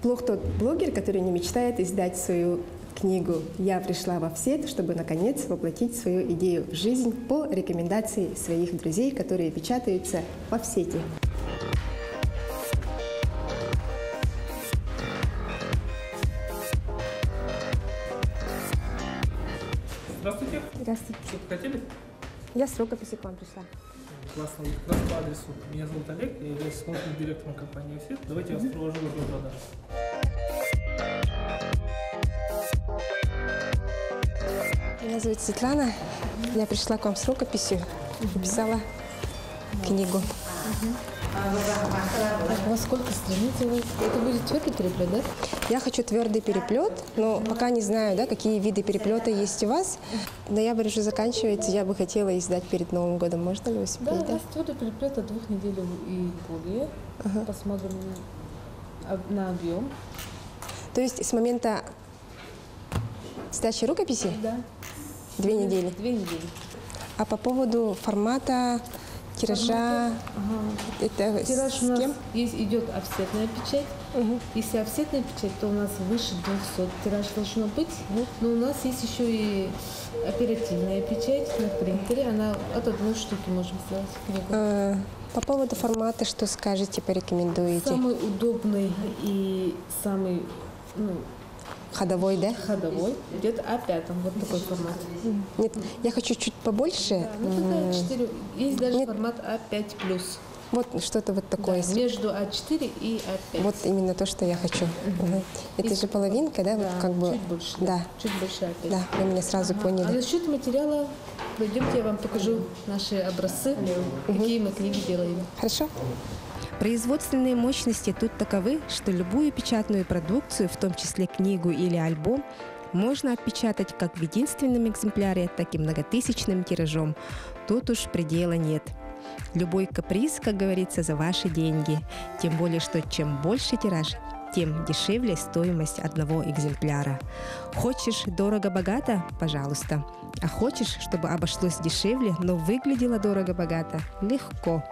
Плох тот блогер, который не мечтает издать свою книгу. Я пришла в офсет, чтобы наконец воплотить свою идею в жизнь по рекомендации своих друзей, которые печатаются в офсете. Здравствуйте. Здравствуйте. Что-то хотели? Я с рукописью к вам пришла. Классно. Как раз по адресу. Меня зовут Олег, я являюсь исполнительным директором компании «Офсет». Давайте я вас провожу в отдел продаж. Меня зовут Светлана. Я пришла к вам с рукописью и писала книгу. У вас сколько страниц? Это будет твердый переплет, да? Я хочу твердый переплет, но пока не знаю, да, какие виды переплета есть у вас. Ноябрь уже заканчивается, я бы хотела издать перед Новым годом. Можно ли успеть? Да, у нас твердый переплет от 2 недель и более. Посмотрим на объем. То есть с момента сдачи рукописи? Да. 2 недели? 2 недели. А по поводу формата, тиража, это Тираж с у нас кем? идет офсетная печать. Если офсетная печать, то у нас выше 200 тираж должно быть. Но у нас есть еще и оперативная печать на принтере. Она от 1 штуки можем сделать книгу. По поводу формата, что скажете, порекомендуете? Самый удобный и самый Ходовой, да? ходовой идет А5, вот такой формат. Нет, я хочу чуть побольше. Да, тогда 4. Есть даже формат А5+. Вот что-то вот такое. Да, между А4 и А5. Вот именно то, что я хочу. Это же половинка, да? Да, вот как бы. чуть больше. Да. Чуть больше А5. Да, вы меня сразу А поняли. насчет материала, пойдемте, я вам покажу наши образцы, какие мы книги делаем. Хорошо? Производственные мощности тут таковы, что любую печатную продукцию, в том числе книгу или альбом, можно отпечатать как в единственном экземпляре, так и многотысячным тиражом. Тут уж предела нет. Любой каприз, как говорится, за ваши деньги. Тем более, что чем больше тираж, тем дешевле стоимость одного экземпляра. Хочешь дорого-богато? Пожалуйста. А хочешь, чтобы обошлось дешевле, но выглядело дорого-богато? Легко.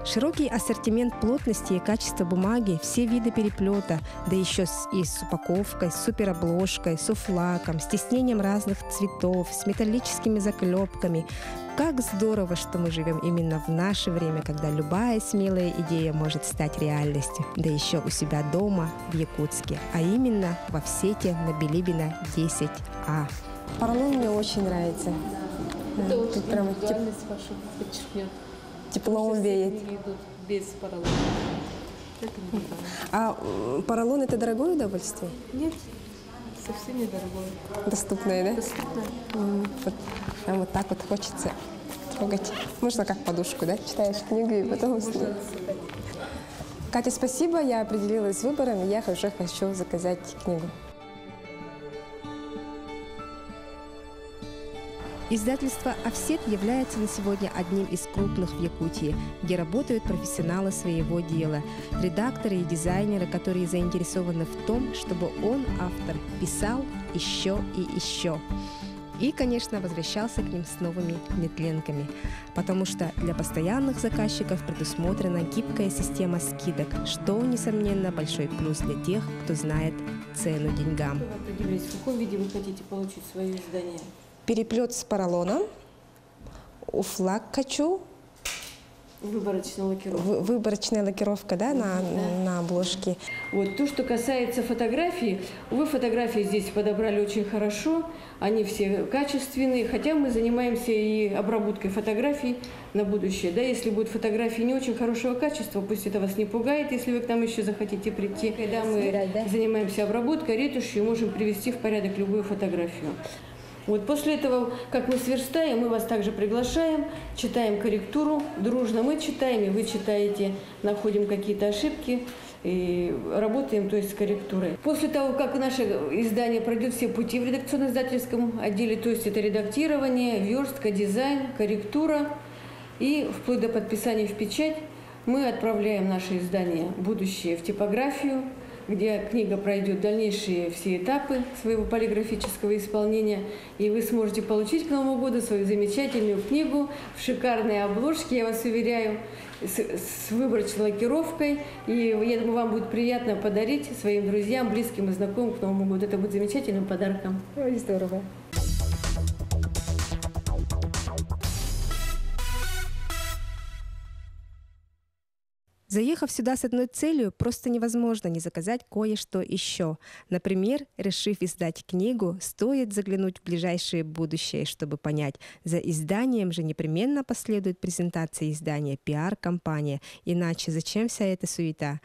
Широкий ассортимент плотности и качества бумаги, все виды переплета, да еще и с упаковкой, с суперобложкой, с уфлаком, с тиснением разных цветов, с металлическими заклепками. Как здорово, что мы живем именно в наше время, когда любая смелая идея может стать реальностью, да еще у себя дома в Якутске, а именно в офсете на Билибина 10А. Поролон мне очень нравится. Это очень Тут прямо индивидуальность вашу подчеркнет. теплом веет. Книги идут без поролона. Это индивидуально. А поролон это дорогое удовольствие? Нет, совсем недорогое. Доступное, да? Доступно. Вот, прям вот так вот хочется трогать. Можно как подушку, да? Читаешь книгу и потом уснуть. Катя, спасибо. Я определилась с выбором, и я уже хочу заказать книгу. Издательство «Офсет» является на сегодня одним из крупных в Якутии, где работают профессионалы своего дела, редакторы и дизайнеры, которые заинтересованы в том, чтобы он, автор, писал еще и еще. И, конечно, возвращался к ним с новыми нетленками, потому что для постоянных заказчиков предусмотрена гибкая система скидок, что, несомненно, большой плюс для тех, кто знает цену деньгам. Вы определились, в каком виде вы хотите получить свое издание? Переплет с поролоном, уфлак хочу, Выборочная лакировка. выборочная лакировка, да, на обложке. Вот. То, что касается фотографий, вы фотографии здесь подобрали очень хорошо, они все качественные, хотя мы занимаемся и обработкой фотографий на будущее. Да, если будут фотографии не очень хорошего качества, пусть это вас не пугает, если вы к нам еще захотите прийти. Когда мы занимаемся обработкой, ретушью, можем привести в порядок любую фотографию. Вот после этого, как мы сверстаем, мы вас также приглашаем, читаем корректуру, дружно мы читаем, и вы читаете, находим какие-то ошибки и работаем, то есть с корректурой. После того, как наше издание пройдет все пути в редакционно-издательском отделе, то есть это редактирование, верстка, дизайн, корректура и вплоть до подписания в печать, мы отправляем наше издание будущее в типографию, где книга пройдет дальнейшие все этапы своего полиграфического исполнения, и вы сможете получить к Новому году свою замечательную книгу в шикарной обложке, я вас уверяю, с выборочной лакировкой. И я думаю, вам будет приятно подарить своим друзьям, близким и знакомым к Новому году. Это будет замечательным подарком. Ой, здорово. Заехав сюда с одной целью, просто невозможно не заказать кое-что еще. Например, решив издать книгу, стоит заглянуть в ближайшее будущее, чтобы понять, за изданием же непременно последует презентация издания, пиар-компания. Иначе зачем вся эта суета?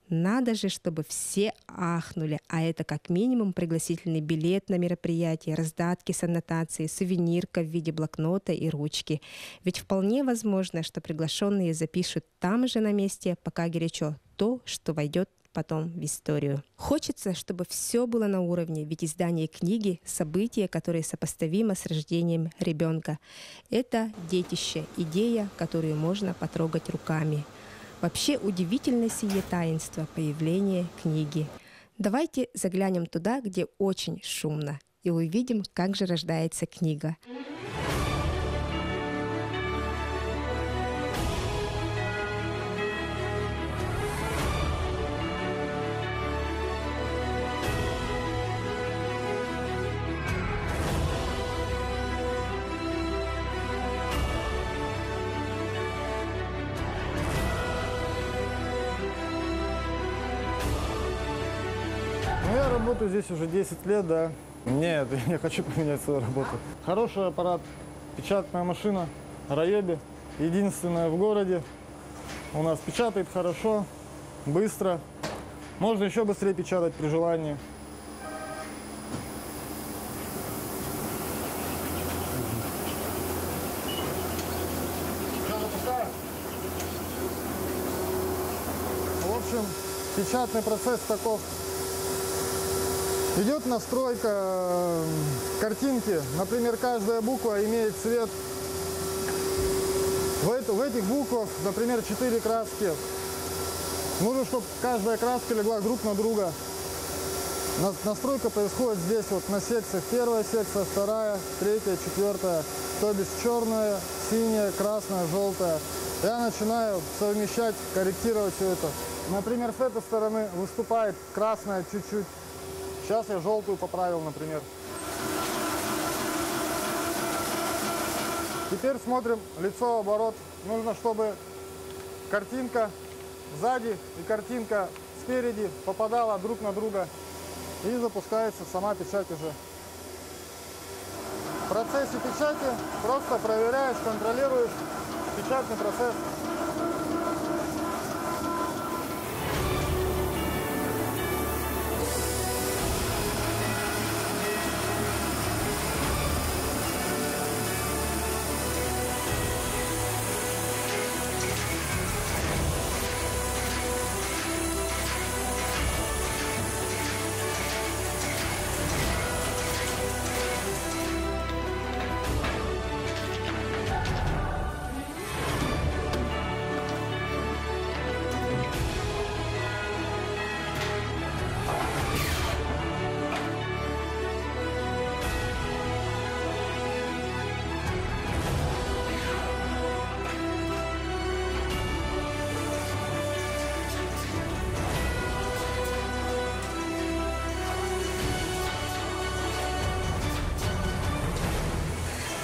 Надо же, чтобы все ахнули, а это как минимум пригласительный билет на мероприятие, раздатки с аннотацией, сувенирка в виде блокнота и ручки. Ведь вполне возможно, что приглашенные запишут там же на месте, пока горячо, то, что войдет потом в историю. Хочется, чтобы все было на уровне, ведь издание книги – событие, которое сопоставимо с рождением ребенка. Это детище, идея, которую можно потрогать руками. Вообще удивительно сие таинство появления книги. Давайте заглянем туда, где очень шумно, и увидим, как же рождается книга. Я работаю здесь уже 10 лет, да. Нет, я не хочу поменять свою работу. Хороший аппарат, печатная машина, Раеби. Единственная в городе. У нас печатает хорошо, быстро. Можно еще быстрее печатать при желании. В общем, печатный процесс таков. Идет настройка картинки. Например, каждая буква имеет цвет. В этих буквах, например, 4 краски. Нужно, чтобы каждая краска легла друг на друга. Настройка происходит здесь, вот на секциях. Первая секция, вторая, третья, четвертая. То бишь черная, синяя, красная, желтая. Я начинаю совмещать, корректировать все это. Например, с этой стороны выступает красная чуть-чуть. Сейчас я желтую поправил, например. Теперь смотрим лицо оборот. Нужно, чтобы картинка сзади и картинка спереди попадала друг на друга. И запускается сама печать уже. В процессе печати просто проверяешь, контролируешь печатный процесс.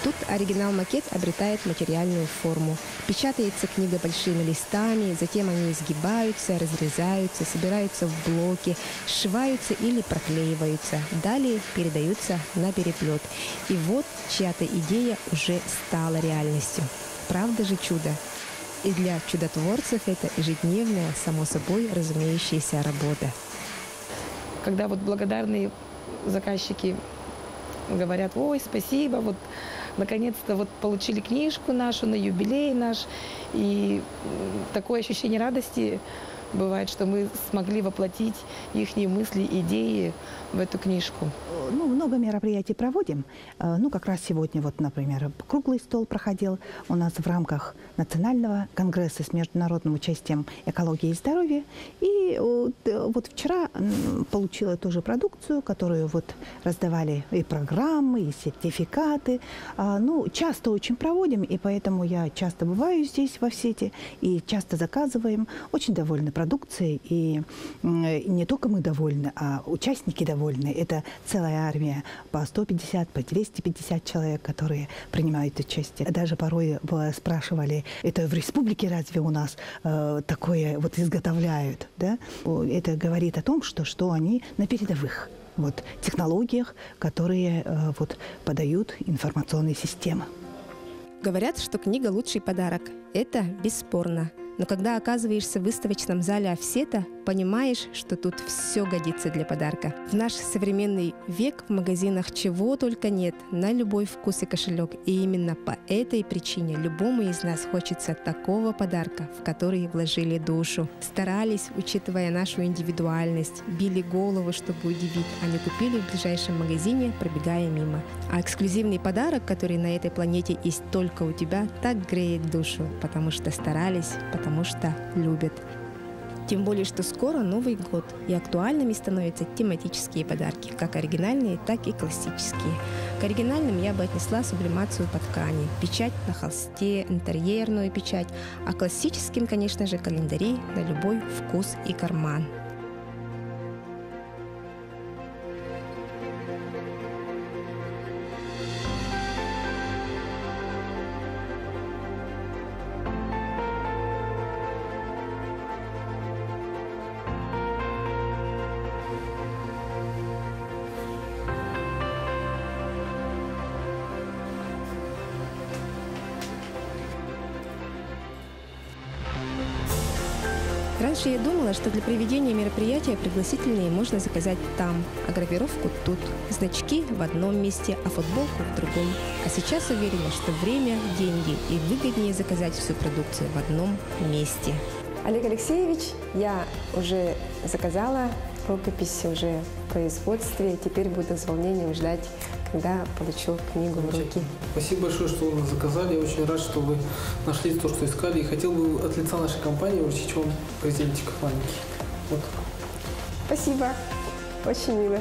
Тут оригинал-макет обретает материальную форму. Печатается книга большими листами, затем они изгибаются, разрезаются, собираются в блоки, сшиваются или проклеиваются. Далее передаются на переплет. И вот чья-то идея уже стала реальностью. Правда же чудо? И для чудотворцев это ежедневная, само собой разумеющаяся работа. Когда вот благодарные заказчики говорят: ой, спасибо, вот наконец-то вот получили книжку нашу на юбилей наш, и такое ощущение радости бывает, что мы смогли воплотить их мысли, идеи в эту книжку. Ну, много мероприятий проводим. Ну, как раз сегодня, вот, например, круглый стол проходил у нас в рамках Национального конгресса с международным участием экологии и здоровья. И вот вчера получила тоже продукцию, которую вот раздавали и программы, и сертификаты. Ну, часто очень проводим, и поэтому я часто бываю здесь в Овсете и часто заказываем. Очень довольны продукцией, и не только мы довольны, а участники довольны. Это целая армия по 150, по 250 человек, которые принимают участие. Даже порой спрашивали, это в республике разве у нас такое вот изготовляют? Да? Это говорит о том, что они на передовых вот, технологиях, которые вот, подают информационные системы. Говорят, что книга – лучший подарок. Это бесспорно. Но когда оказываешься в выставочном зале Овсета, понимаешь, что тут все годится для подарка. В наш современный век в магазинах чего только нет, на любой вкус и кошелек. И именно по этой причине любому из нас хочется такого подарка, в который вложили душу. Старались, учитывая нашу индивидуальность, били голову, чтобы удивить, а не купили в ближайшем магазине, пробегая мимо. А эксклюзивный подарок, который на этой планете есть только у тебя, так греет душу, потому что старались, потому что любят. Тем более, что скоро Новый год, и актуальными становятся тематические подарки, как оригинальные, так и классические. К оригинальным я бы отнесла сублимацию по ткани, печать на холсте, интерьерную печать, а классическим, конечно же, календари на любой вкус и карман. Раньше я думала, что для проведения мероприятия пригласительные можно заказать там, а гравировку тут, значки в одном месте, а футболку в другом. А сейчас уверена, что время – деньги, и выгоднее заказать всю продукцию в одном месте. Олег Алексеевич, я уже заказала рукопись, уже в производстве. Теперь буду с волнением ждать, когда получу книгу в руки. Спасибо большое, что вы нас заказали. Я очень рад, что вы нашли то, что искали. И хотел бы от лица нашей компании вручить вам презентик маленький. Вот. Спасибо. Очень мило.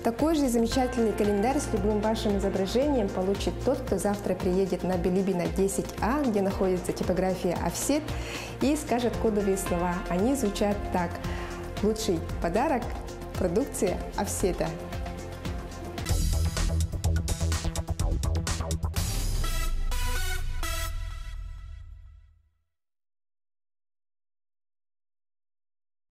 Такой же замечательный календарь с любым вашим изображением получит тот, кто завтра приедет на Билибина 10А, где находится типография «Овсет», и скажет кодовые слова. Они звучат так: «Лучший подарок – продукция Овсета».